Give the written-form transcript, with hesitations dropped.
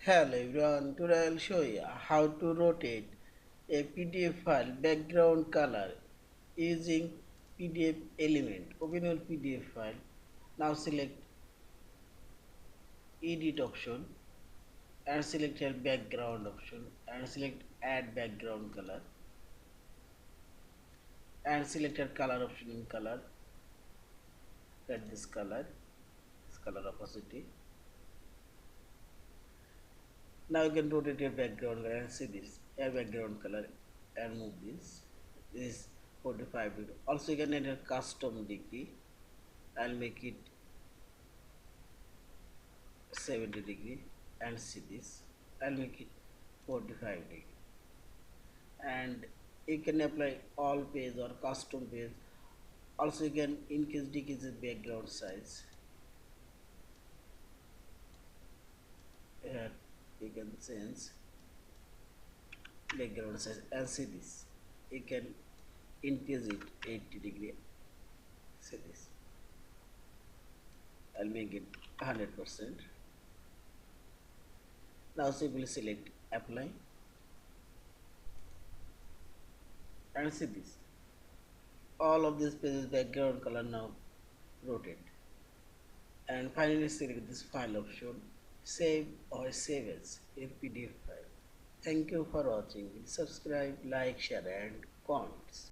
Hello everyone, today I'll show you how to rotate a PDF file background color using PDF element. Open your PDF file. Now select edit option and select your background option and select add background color and select your color option in color. Set this color opacity. Now you can rotate your background color and see this your background color and move this. This is 45 degree. Also you can enter custom degree. I'll make it 70 degree and see this. I'll make it 45 degree. And you can apply all page or custom page. Also you can increase decrease the background size. Here you can change background size and see this. You can increase it 80 degree. See this. I'll make it 100%. Now simply select apply and see this. All of these pages background color now rotate. And finally select this file option, save or save as a PDF file. Thank you for watching. Subscribe, like, share and comments.